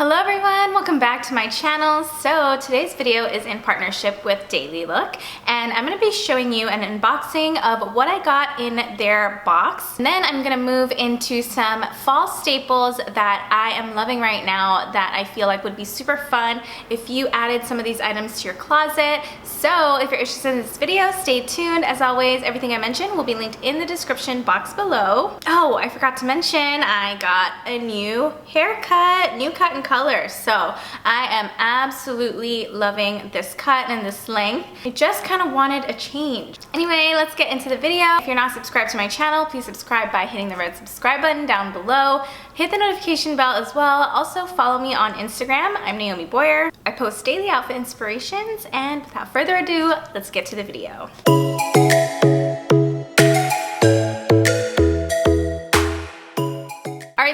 Hello everyone, welcome back to my channel. So today's video is in partnership with Dailylook, and I'm going to be showing you an unboxing of what I got in their box. And then I'm going to move into some fall staples that I am loving right now that I feel like would be super fun if you added some of these items to your closet. So if you're interested in this video, stay tuned. As always, everything I mentioned will be linked in the description box below. Oh, I forgot to mention I got a new haircut, new cut and color. So I am absolutely loving this cut and this length. I just kind of wanted a change. Anyway, let's get into the video. If you're not subscribed to my channel, please subscribe by hitting the red subscribe button down below. Hit the notification bell as well. Also follow me on Instagram. I'm Naomi Boyer. I post daily outfit inspirations, and without further ado, let's get to the video.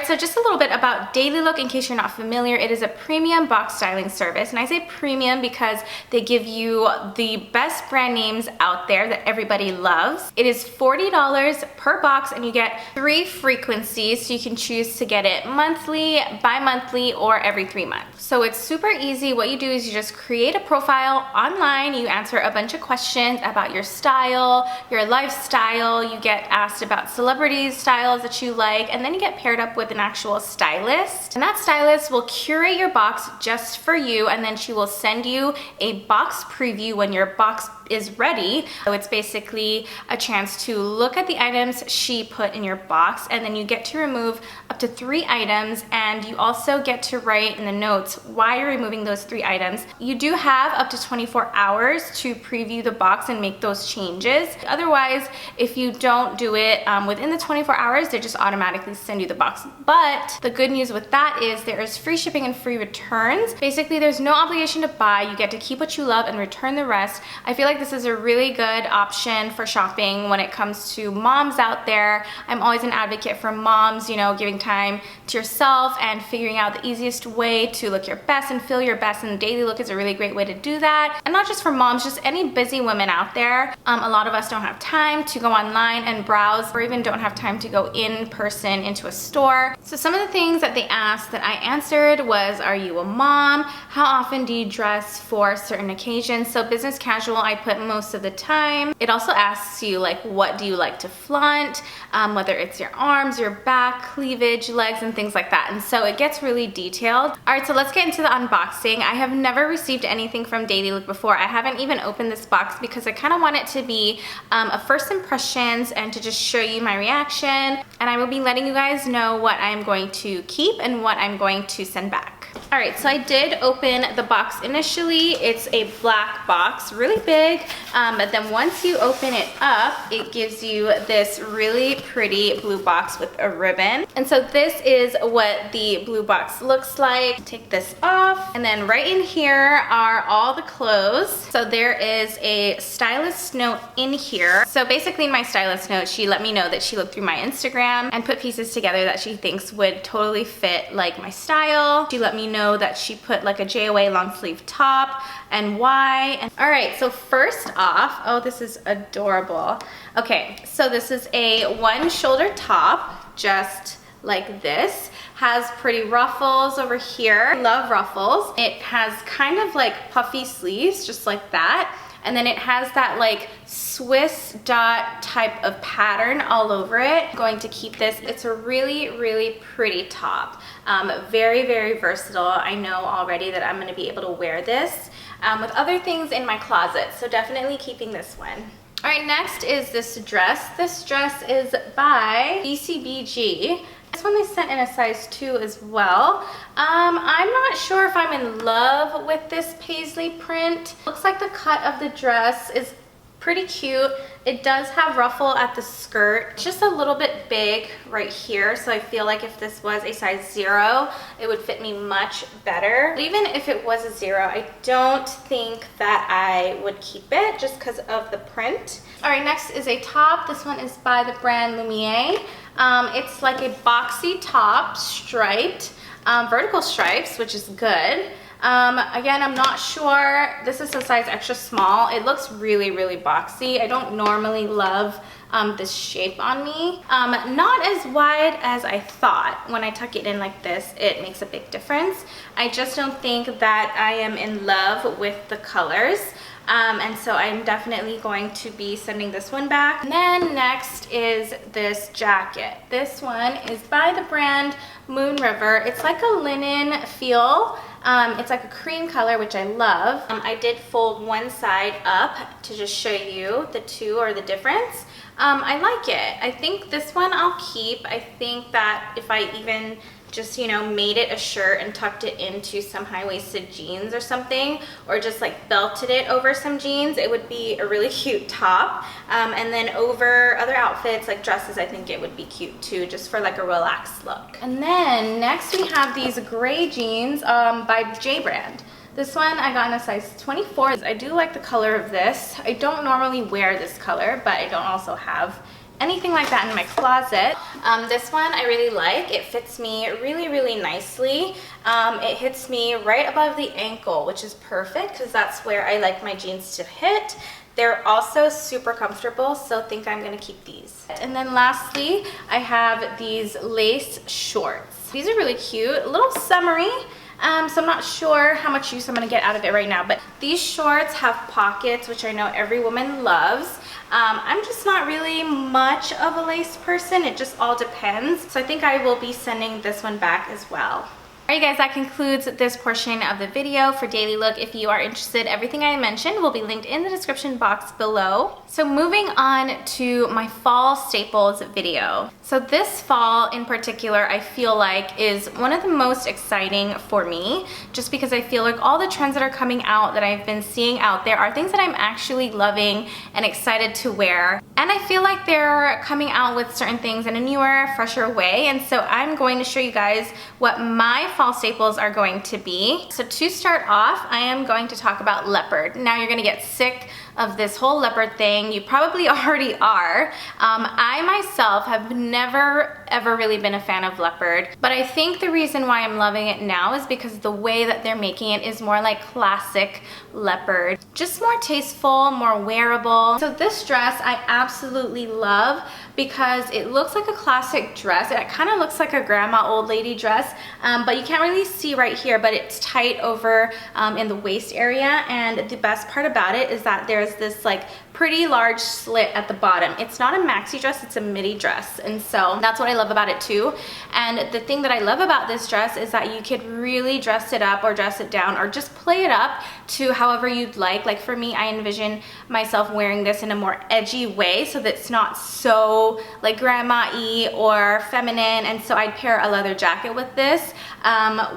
So just a little bit about Dailylook in case you're not familiar. It is a premium box styling service, and I say premium because they give you the best brand names out there that everybody loves. It is $40 per box, and you get 3 frequencies, so you can choose to get it monthly, bi-monthly, or every 3 months. So it's super easy. What you do is you just create a profile online, you answer a bunch of questions about your style, your lifestyle, you get asked about celebrities' styles that you like, and then you get paired up with an actual stylist, and that stylist will curate your box just for you, and then she will send you a box preview when your box is ready. So it's basically a chance to look at the items she put in your box, and then you get to remove up to 3 items, and you also get to write in the notes why you're removing those 3 items. You do have up to 24 hours to preview the box and make those changes. Otherwise, if you don't do it within the 24 hours, they just automatically send you the box. But the good news with that is there is free shipping and free returns. Basically, there's no obligation to buy. You get to keep what you love and return the rest. I feel like this is a really good option for shopping when it comes to moms out there. I'm always an advocate for moms, you know, giving time to yourself and figuring out the easiest way to look your best and feel your best, and Dailylook is a really great way to do that. And not just for moms, just any busy women out there. A lot of us don't have time to go online and browse, or even don't have time to go in person into a store. So some of the things that they asked that I answered was, are you a mom? How often do you dress for certain occasions? So business casual, I put most of the time. It also asks you, like, what do you like to flaunt? Whether it's your arms, your back, cleavage, legs, and things like that. And so it gets really detailed. All right, so let's get into the unboxing. I have never received anything from Dailylook before. I haven't even opened this box because I kind of want it to be a first impressions and to just show you my reaction. And I will be letting you guys know what I'm going to keep and what I'm going to send back. All right, so I did open the box initially. It's a black box, really big, but then once you open it up, it gives you this really pretty blue box with a ribbon. And so this is what the blue box looks like. Take this off, and then right in here are all the clothes. So there is a stylist note in here. So basically in my stylist note, she let me know that she looked through my Instagram and put pieces together that she thinks would totally fit like my style. She let me know that she put like a JOA long sleeve top and why. And all right, so first off, oh, this is adorable. Okay, so this is a 1 shoulder top, just like this. Has pretty ruffles over here. I love ruffles. It has kind of like puffy sleeves, just like that. And then it has that like Swiss dot type of pattern all over it. I'm going to keep this. It's a really, really pretty top. Very, very versatile. I know already that I'm going to be able to wear this with other things in my closet. So definitely keeping this one. All right, next is this dress. This dress is by BCBG. This one they sent in a size 2 as well. I'm not sure if I'm in love with this paisley print. Looks like the cut of the dress is pretty cute. It does have ruffle at the skirt. It's just a little bit big right here, so I feel like if this was a size 0, it would fit me much better. But even if it was a 0, I don't think that I would keep it just because of the print. All right, next is a top. This one is by the brand Lumiere. It's like a boxy top, striped, vertical stripes, which is good. Again, I'm not sure This is a size extra small. It looks really, really boxy. I don't normally love this shape on me. Not as wide as I thought. When I tuck it in like this, it makes a big difference. I just don't think that I am in love with the colors. And so I'm definitely going to be sending this one back. And then next is this jacket. This one is by the brand Moon River. It's like a linen feel. It's like a cream color, which I love. I did fold one side up to just show you the two or the difference. I like it. I think this one I'll keep. I think that if I even just, you know, made it a shirt and tucked it into some high-waisted jeans or something, or just like belted it over some jeans, it would be a really cute top. And then over other outfits like dresses, I think it would be cute too, just for like a relaxed look. And then next we have these gray jeans by J Brand. This one I got in a size 24. I do like the color of this. I don't normally wear this color, but I don't also have anything like that in my closet. This one I really like. It fits me really, really nicely. It hits me right above the ankle, which is perfect because that's where I like my jeans to hit. They're also super comfortable, so I think I'm gonna keep these. And then lastly, I have these lace shorts. These are really cute, a little summery. So I'm not sure how much use I'm gonna get out of it right now, but these shorts have pockets, which I know every woman loves. I'm just not really much of a lace person. It just all depends. So I think I will be sending this one back as well. Alright guys, that concludes this portion of the video for Dailylook. If you are interested, everything I mentioned will be linked in the description box below. So moving on to my fall staples video. So this fall in particular, I feel like is one of the most exciting for me, just because I feel like all the trends that are coming out that I've been seeing out there are things that I'm actually loving and excited to wear. And I feel like they're coming out with certain things in a newer, fresher way. And so I'm going to show you guys what my fall staples are going to be. So to start off, I am going to talk about leopard. Now you're gonna get sick of this whole leopard thing. You probably already are. I myself have never ever really been a fan of leopard, but I think the reason why I'm loving it now is because the way that they're making it is more like classic leopard. Just more tasteful, more wearable. So this dress I absolutely love because it looks like a classic dress. It kind of looks like a grandma old lady dress, but you can't really see right here, but it's tight over in the waist area. And the best part about it is that there's this like pretty large slit at the bottom. It's not a maxi dress, it's a midi dress. And so that's what I love about it too. And the thing that I love about this dress is that you could really dress it up or dress it down or just play it up to however you'd like. Like for me, I envision myself wearing this in a more edgy way so that it's not so like grandma-y or feminine. And so I'd pair a leather jacket with this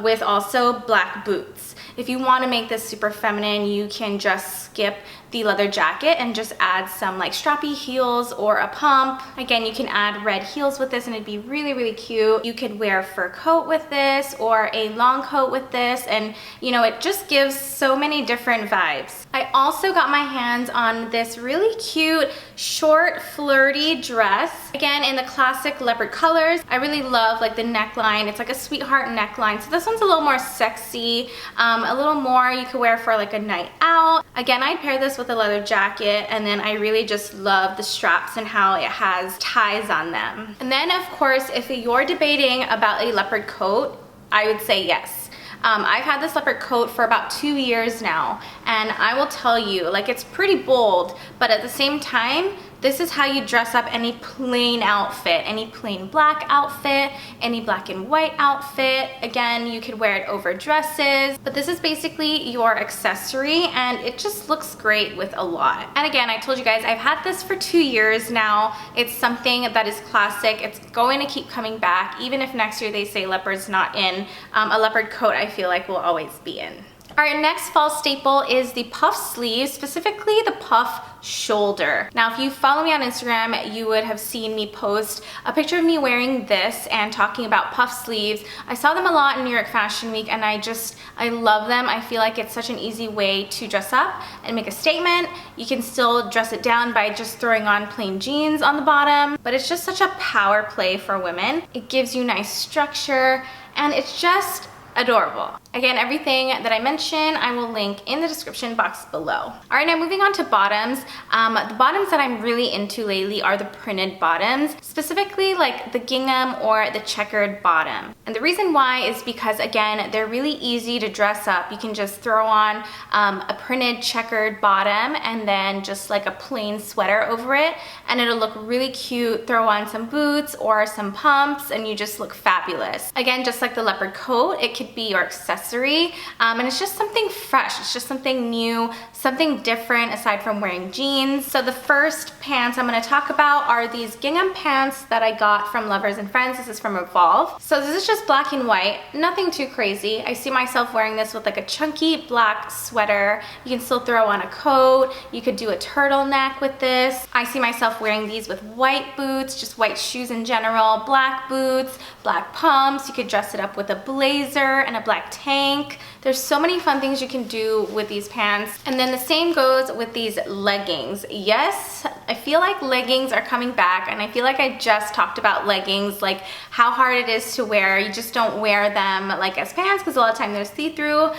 with also black boots. If you want to make this super feminine, you can just skip the leather jacket and just add some like strappy heels or a pump. Again, you can add red heels with this and it'd be really, really cute. You could wear a fur coat with this or a long coat with this, and you know, it just gives so many different vibes. I also got my hands on this really cute short flirty dress, again in the classic leopard colors. I really love like the neckline. It's like a sweetheart neckline, so this one's a little more sexy, a little more you could wear for like a night out. Again, I'd pair this with a leather jacket, and then I really just love the straps and how it has ties on them. And then of course, if you're debating about a leopard coat, I would say yes. I've had this leopard coat for about 2 years now, and I will tell you, like, it's pretty bold, but at the same time, this is how you dress up any plain outfit, any plain black outfit, any black and white outfit. Again, you could wear it over dresses, but this is basically your accessory and it just looks great with a lot. And again, I told you guys, I've had this for 2 years now. It's something that is classic. It's going to keep coming back. Even if next year they say leopard's not in, a leopard coat I feel like will always be in. All right, next fall staple is the puff sleeve, specifically the puff shoulder. Now, if you follow me on Instagram, you would have seen me post a picture of me wearing this and talking about puff sleeves. I saw them a lot in New York Fashion Week, and I love them. I feel like it's such an easy way to dress up and make a statement. You can still dress it down by just throwing on plain jeans on the bottom, but it's just such a power play for women. It gives you nice structure, and it's just adorable. Again, everything that I mentioned, I will link in the description box below. All right, now moving on to bottoms. The bottoms that I'm really into lately are the printed bottoms, specifically like the gingham or the checkered bottom. And the reason why is because, again, they're really easy to dress up. You can just throw on a printed checkered bottom and then just like a plain sweater over it, and it'll look really cute. Throw on some boots or some pumps and you just look fabulous. Again, just like the leopard coat, it could be your accessory, and it's just something fresh. It's just something new, something different aside from wearing jeans. So the first pants I'm going to talk about are these gingham pants that I got from Lovers and Friends. This is from Revolve. So this is just black and white, nothing too crazy. I see myself wearing this with like a chunky black sweater. You can still throw on a coat. You could do a turtleneck with this. I see myself wearing these with white boots, just white shoes in general, black boots, black pumps. You could dress it up with a blazer and a black tank. There's so many fun things you can do with these pants. And then the same goes with these leggings. Yes, I feel like leggings are coming back, and I feel like I just talked about leggings, like how hard it is to wear. You just don't wear them like as pants because a lot of time they're see-through.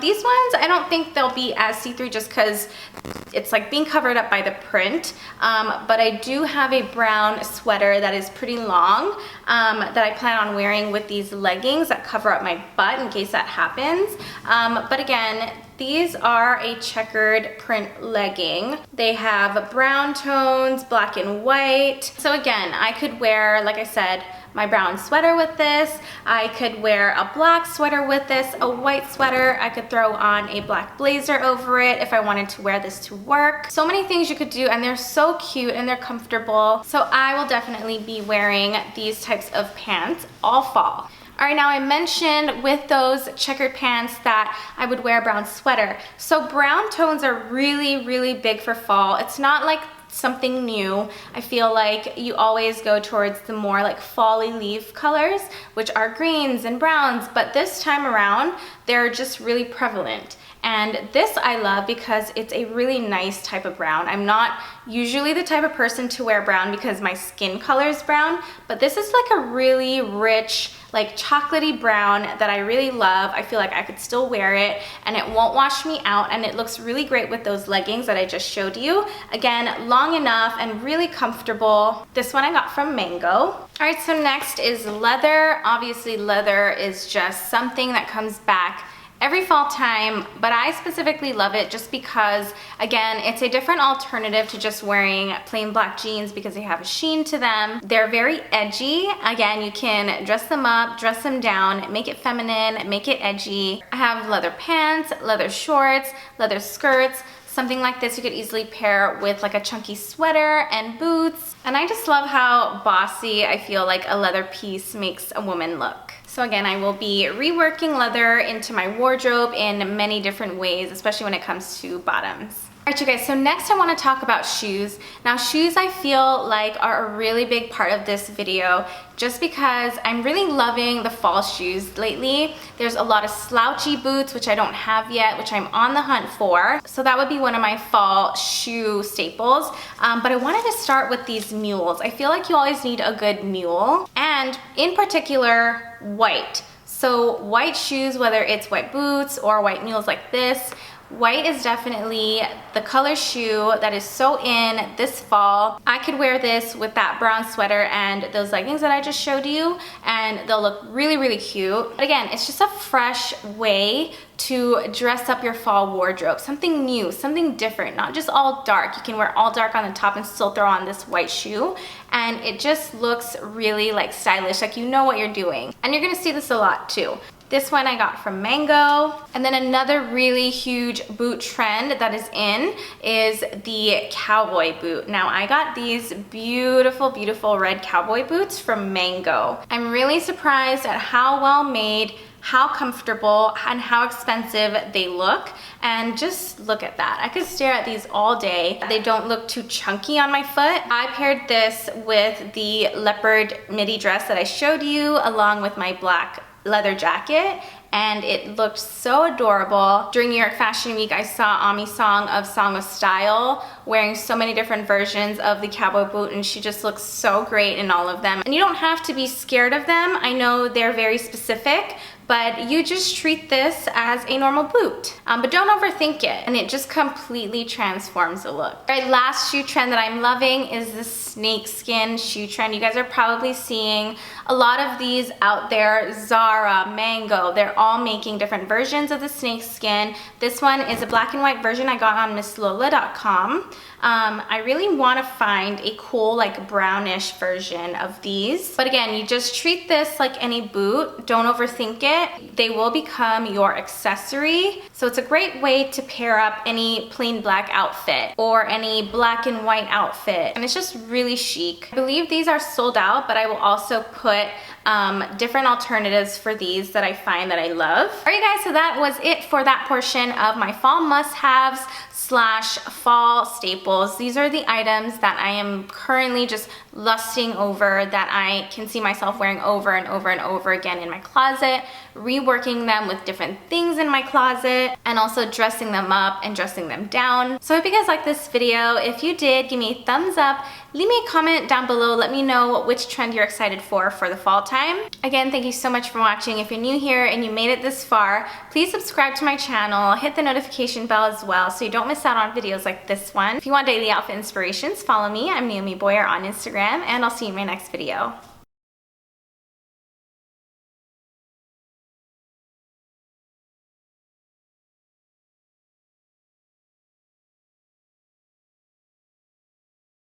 These ones, I don't think they'll be as see-through just because it's like being covered up by the print. But I do have a brown sweater that is pretty long that I plan on wearing with these leggings that cover up my butt in case that happens. But again, these are a checkered print legging. They have brown tones, black and white. So again, I could wear, like I said, my brown sweater with this. I could wear a black sweater with this, a white sweater. I could throw on a black blazer over it if I wanted to wear this to work. So many things you could do, and they're so cute and they're comfortable. So I will definitely be wearing these types of pants all fall. All right, now I mentioned with those checkered pants that I would wear a brown sweater. So brown tones are really, really big for fall. It's not like something new. I feel like you always go towards the more like fall-y leaf colors, which are greens and browns, but this time around, they're just really prevalent. And this I love because it's a really nice type of brown. I'm not usually the type of person to wear brown because my skin color is brown, but this is like a really rich, like chocolatey brown that I really love. I feel like I could still wear it and it won't wash me out, and it looks really great with those leggings that I just showed you. Again, long enough and really comfortable. This one I got from Mango. All right, so next is leather. Obviously leather is just something that comes back every fall time, but I specifically love it just because, again, it's a different alternative to just wearing plain black jeans because they have a sheen to them. They're very edgy. Again, you can dress them up, dress them down, make it feminine, make it edgy. I have leather pants, leather shorts, leather skirts. Something like this you could easily pair with like a chunky sweater and boots. And I just love how bossy I feel like a leather piece makes a woman look. So again, I will be reworking leather into my wardrobe in many different ways, especially when it comes to bottoms. All right, you guys, so next I want to talk about shoes. Now, shoes I feel like are a really big part of this video just because I'm really loving the fall shoes lately. There's a lot of slouchy boots, which I don't have yet, which I'm on the hunt for. So that would be one of my fall shoe staples. But I wanted to start with these mules. I feel like you always need a good mule, and in particular, white. So white shoes, whether it's white boots or white mules like this, white is definitely the color shoe that is so in this fall. I could wear this with that brown sweater and those leggings that I just showed you, and they'll look really, really cute. But again, it's just a fresh way to dress up your fall wardrobe. Something new, something different, not just all dark. You can wear all dark on the top and still throw on this white shoe, and it just looks really like stylish, like you know what you're doing. And you're gonna see this a lot too. This one I got from Mango. And then another really huge boot trend that is in is the cowboy boot. Now I got these beautiful, beautiful red cowboy boots from Mango. I'm really surprised at how well made, how comfortable, and how expensive they look. And just look at that. I could stare at these all day. They don't look too chunky on my foot. I paired this with the leopard midi dress that I showed you along with my black leather jacket, and it looked so adorable. During New York Fashion Week, I saw Ami Song of Song of Style wearing so many different versions of the cowboy boot, and she just looks so great in all of them. And you don't have to be scared of them. I know they're very specific, but you just treat this as a normal boot. But don't overthink it, and it just completely transforms the look. All right, last shoe trend that I'm loving is the snakeskin shoe trend. You guys are probably seeing a lot of these out there. Zara, Mango, they're all making different versions of the snakeskin. This one is a black and white version I got on MissLola.com. I really want to find a cool like brownish version of these. But again, you just treat this like any boot. Don't overthink it. They will become your accessory. So it's a great way to pair up any plain black outfit or any black and white outfit. And it's just really chic. I believe these are sold out, but I will also put different alternatives for these that I find that I love. All right guys, so that was it for that portion of my fall must-haves slash fall staples. These are the items that I am currently just lusting over, that I can see myself wearing over and over and over again in my closet, reworking them with different things in my closet, and also dressing them up and dressing them down. So I hope you guys liked this video. If you did, give me a thumbs up, leave me a comment down below, let me know which trend you're excited for the fall time. Again, thank you so much for watching. If you're new here and you made it this far, please subscribe to my channel, hit the notification bell as well so you don't miss out on videos like this one. If you want daily outfit inspirations, follow me. I'm Naomi Boyer on Instagram, and I'll see you in my next video.